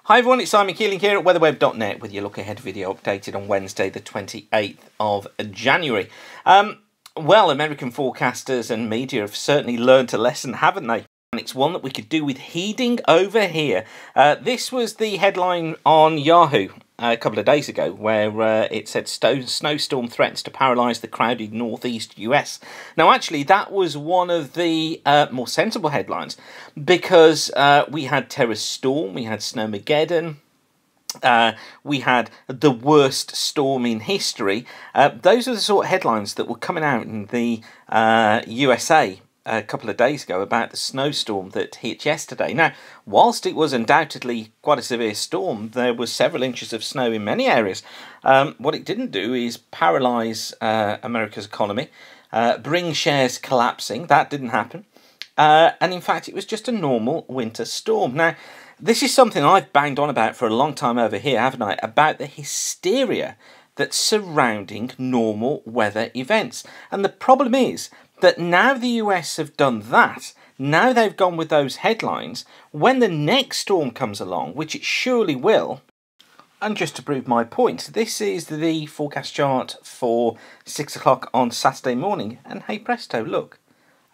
Hi everyone, it's Simon Keeling here at weatherweb.net with your look ahead video updated on Wednesday the 28th of January. Well, American forecasters and media have certainly learned a lesson, haven't they? And it's one that we could do with heeding over here. This was the headline on Yahoo a couple of days ago, where it said snowstorm threatens to paralyse the crowded northeast US. Now, actually, that was one of the more sensible headlines, because we had Terror Storm, we had Snowmageddon, we had the worst storm in history. Those are the sort of headlines that were coming out in the USA a couple of days ago about the snowstorm that hit yesterday. Now, whilst it was undoubtedly quite a severe storm, there was several inches of snow in many areas. What it didn't do is paralyse America's economy, bring shares collapsing. That didn't happen. And in fact, it was just a normal winter storm. Now, this is something I've banged on about for a long time over here, haven't I? About the hysteria that's surrounding normal weather events. And the problem is that now the US have done that, now they've gone with those headlines, when the next storm comes along, which it surely will, and just to prove my point, this is the forecast chart for 6 o'clock on Saturday morning, and hey presto, look,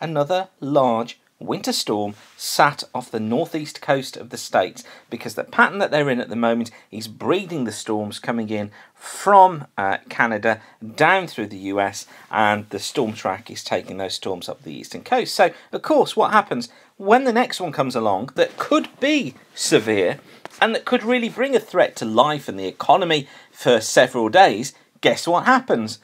another large winter storm sat off the northeast coast of the States, because the pattern that they're in at the moment is breeding the storms coming in from Canada down through the US, and the storm track is taking those storms up the eastern coast. So, of course, what happens when the next one comes along that could be severe and that could really bring a threat to life and the economy for several days? Guess what happens?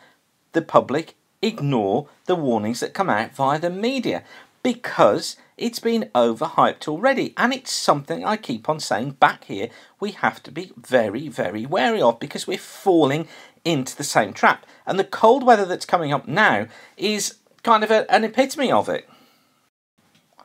The public ignore the warnings that come out via the media, because it's been overhyped already. And it's something I keep on saying back here we have to be very, very wary of, because we're falling into the same trap. And the cold weather that's coming up now is kind of an epitome of it.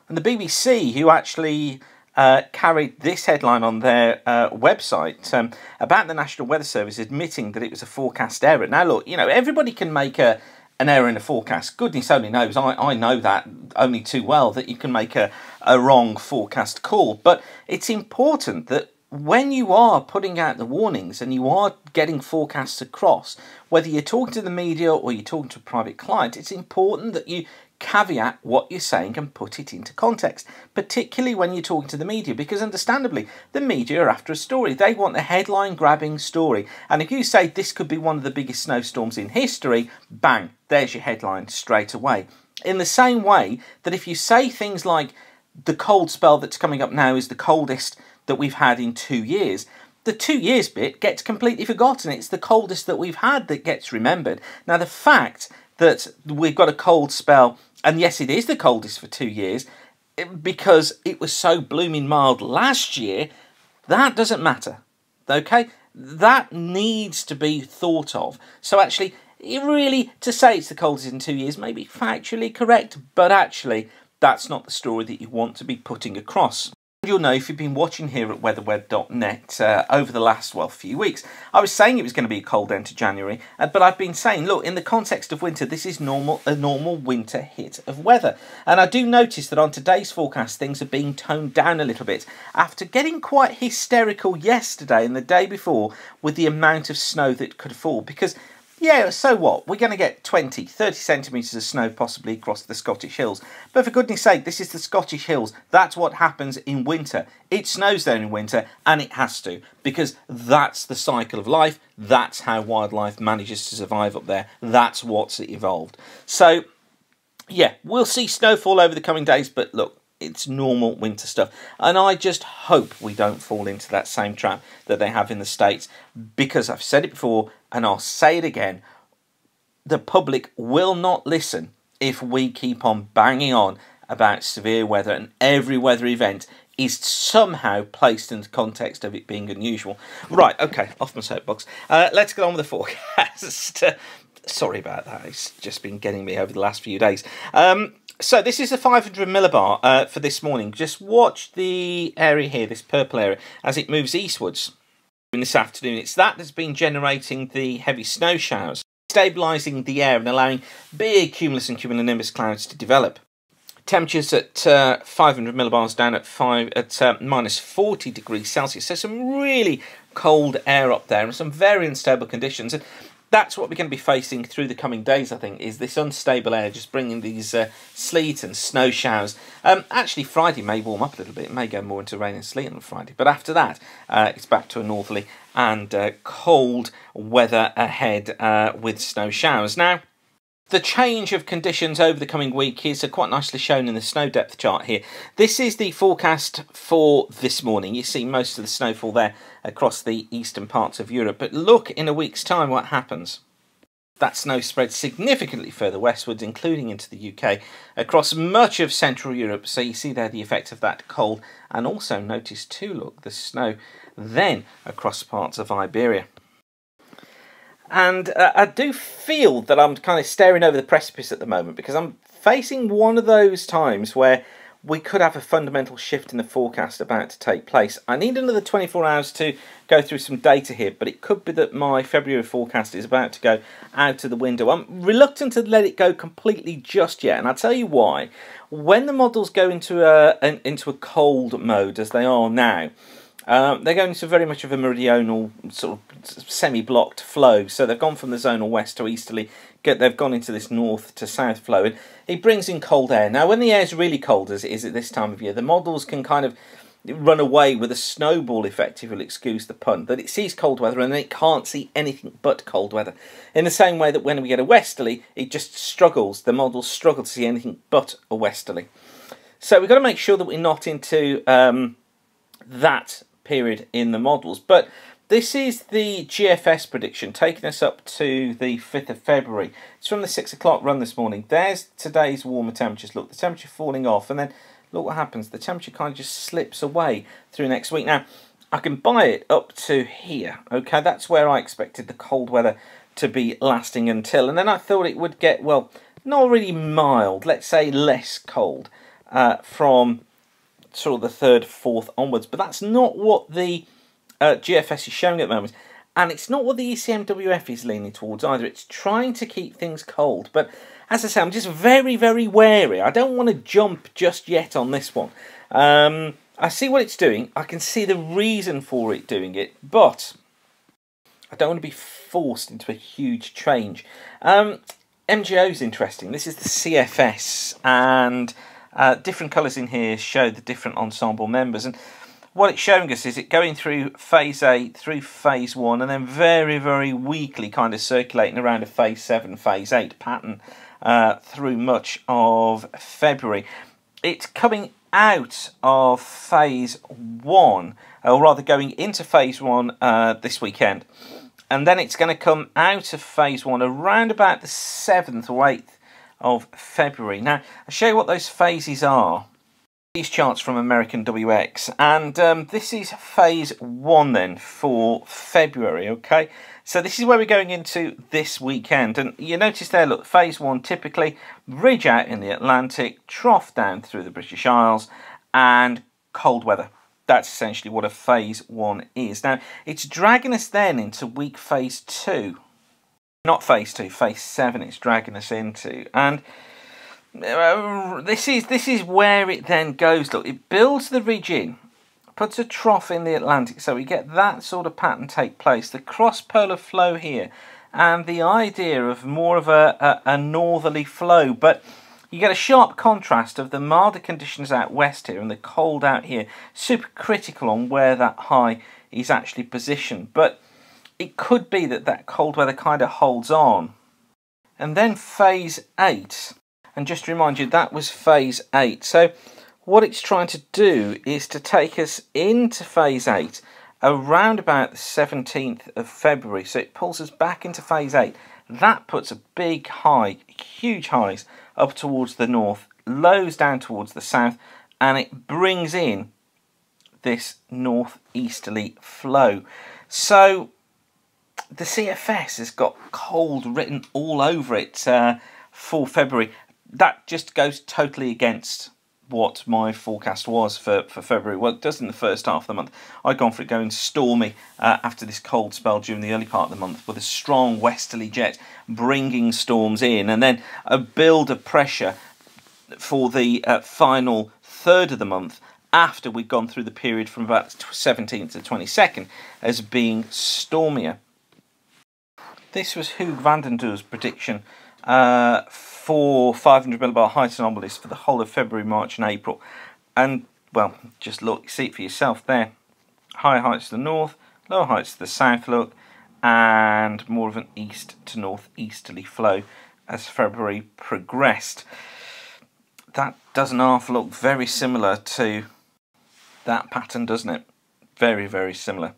And the BBC, who actually carried this headline on their website about the National Weather Service admitting that it was a forecast error. Now look, you know, everybody can make an error in a forecast. Goodness only knows, I know that only too well, that you can make a wrong forecast call. But it's important that when you are putting out the warnings and you are getting forecasts across, whether you're talking to the media or you're talking to a private client, it's important that you caveat what you're saying and put it into context, particularly when you're talking to the media, because understandably the media are after a story. They want a headline grabbing story, and if you say this could be one of the biggest snowstorms in history, bang, there's your headline straight away. In the same way that if you say things like the cold spell that's coming up now is the coldest that we've had in 2 years, the 2 years bit gets completely forgotten. It's the coldest that we've had that gets remembered. Now, the fact that we've got a cold spell, and yes, it is the coldest for 2 years, because it was so blooming mild last year, that doesn't matter, okay? That needs to be thought of. So actually, really, to say it's the coldest in 2 years may be factually correct, but actually, that's not the story that you want to be putting across. You'll know if you've been watching here at weatherweb.net over the last, well, few weeks. I was saying it was going to be a cold end to January, but I've been saying, look, in the context of winter, this is a normal winter hit of weather. And I do notice that on today's forecast, things are being toned down a little bit after getting quite hysterical yesterday and the day before with the amount of snow that could fall, because yeah, so what? We're going to get 20, 30 centimetres of snow possibly across the Scottish Hills. But for goodness sake, this is the Scottish Hills. That's what happens in winter. It snows there in winter, and it has to, because that's the cycle of life. That's how wildlife manages to survive up there. That's what's evolved. So, yeah, we'll see snowfall over the coming days, but look, it's normal winter stuff. And I just hope we don't fall into that same trap that they have in the States, because I've said it before and I'll say it again, the public will not listen if we keep on banging on about severe weather, and every weather event is somehow placed in the context of it being unusual. Right, okay, off my soapbox. Let's get on with the forecast. Sorry about that, it's just been getting me over the last few days. So this is a 500 millibar for this morning. Just watch the area here, this purple area, as it moves eastwards in this afternoon. It's that that's been generating the heavy snow showers, stabilising the air and allowing big cumulus and cumulonimbus clouds to develop. Temperatures at 500 millibars down at minus 40 degrees Celsius. So some really cold air up there and some very unstable conditions. And that's what we're going to be facing through the coming days, I think, is this unstable air just bringing these sleet and snow showers. Actually, Friday may warm up a little bit. It may go more into rain and sleet on Friday. But after that, it's back to a northerly and cold weather ahead with snow showers. Now, the change of conditions over the coming week is quite nicely shown in the snow depth chart here. This is the forecast for this morning. You see most of the snowfall there across the eastern parts of Europe. But look in a week's time what happens. That snow spreads significantly further westwards, including into the UK, across much of Central Europe. So you see there the effect of that cold. And also notice too, look, the snow then across parts of Iberia. And I do feel that I'm kind of staring over the precipice at the moment because I'm facing one of those times where we could have a fundamental shift in the forecast about to take place. I need another 24 hours to go through some data here, but it could be that my February forecast is about to go out of the window. I'm reluctant to let it go completely just yet, and I'll tell you why. When the models go into a cold mode, as they are now, they're going to very much of a meridional sort of semi-blocked flow. So they've gone from the zonal west to easterly. They've gone into this north to south flow. And it brings in cold air. Now, when the air is really cold, as it is at this time of year, the models can kind of run away with a snowball effect, if you'll excuse the pun. That it sees cold weather and then it can't see anything but cold weather. In the same way that when we get a westerly, it just struggles. The models struggle to see anything but a westerly. So we've got to make sure that we're not into that period in the models. But this is the GFS prediction taking us up to the 5th of February. It's from the 6 o'clock run this morning. There's today's warmer temperatures. Look, the temperature falling off, and then look what happens. The temperature kind of just slips away through next week. Now, I can buy it up to here. Okay, that's where I expected the cold weather to be lasting until. And then I thought it would get, well, not really mild, let's say less cold from sort of the 3rd, 4th onwards, but that's not what the GFS is showing at the moment, and it's not what the ECMWF is leaning towards either. It's trying to keep things cold, but as I say, I'm just very, very wary. I don't want to jump just yet on this one. I see what it's doing. I can see the reason for it doing it, but I don't want to be forced into a huge change. MGO is interesting. This is the CFS, and different colours in here show the different ensemble members, and what it's showing us is it going through phase 8, through phase 1, and then very, very weakly kind of circulating around a phase 7, phase 8 pattern through much of February. It's coming out of phase 1, or rather going into phase 1 this weekend, and then it's going to come out of phase 1 around about the 7th or 8th of February. Now, I'll show you what those phases are. These charts from American WX, and this is phase 1 then for February, okay? So this is where we're going into this weekend, and you notice there, look, phase 1 typically ridge out in the Atlantic, trough down through the British Isles, and cold weather. That's essentially what a phase 1 is. Now, it's dragging us then into week phase 2. Not phase 2, phase 7 it's dragging us into. And this is where it then goes. Look, it builds the ridge in, puts a trough in the Atlantic, so we get that sort of pattern take place. The cross-polar flow here, and the idea of more of a northerly flow. But you get a sharp contrast of the milder conditions out west here and the cold out here. Super critical on where that high is actually positioned. But it could be that that cold weather kind of holds on. And then phase 8, and just to remind you, that was phase 8. So what it's trying to do is to take us into phase 8 around about the 17th of February. So it pulls us back into phase 8. That puts a big high, huge highs up towards the north, lows down towards the south, and it brings in this northeasterly flow. So the CFS has got cold written all over it for February. That just goes totally against what my forecast was for February. Well, it does in the first half of the month. I'd gone for it going stormy after this cold spell during the early part of the month, with a strong westerly jet bringing storms in, and then a build of pressure for the final third of the month, after we've gone through the period from about 17th to 22nd, as being stormier. This was Hugo van den Door's prediction for 500 millibar height anomalies for the whole of February, March and April. And, well, just look, see it for yourself there. Higher heights to the north, lower heights to the south, look, and more of an east to northeasterly flow as February progressed. That doesn't half look very similar to that pattern, doesn't it? Very, very similar.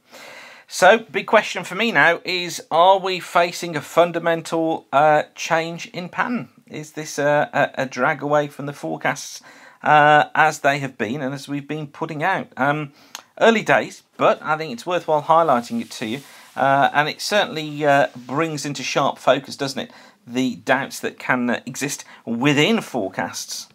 So, big question for me now is, are we facing a fundamental change in pattern? Is this a drag away from the forecasts as they have been and as we've been putting out? Early days, but I think it's worthwhile highlighting it to you. And it certainly brings into sharp focus, doesn't it, the doubts that can exist within forecasts,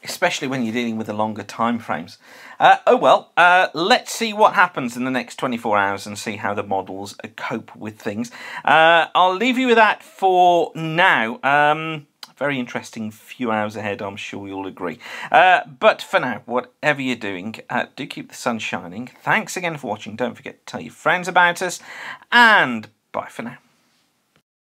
especially when you're dealing with the longer time frames. Let's see what happens in the next 24 hours and see how the models cope with things. I'll leave you with that for now. Very interesting few hours ahead, I'm sure you'll agree. But for now, whatever you're doing, do keep the sun shining. Thanks again for watching. Don't forget to tell your friends about us, and bye for now.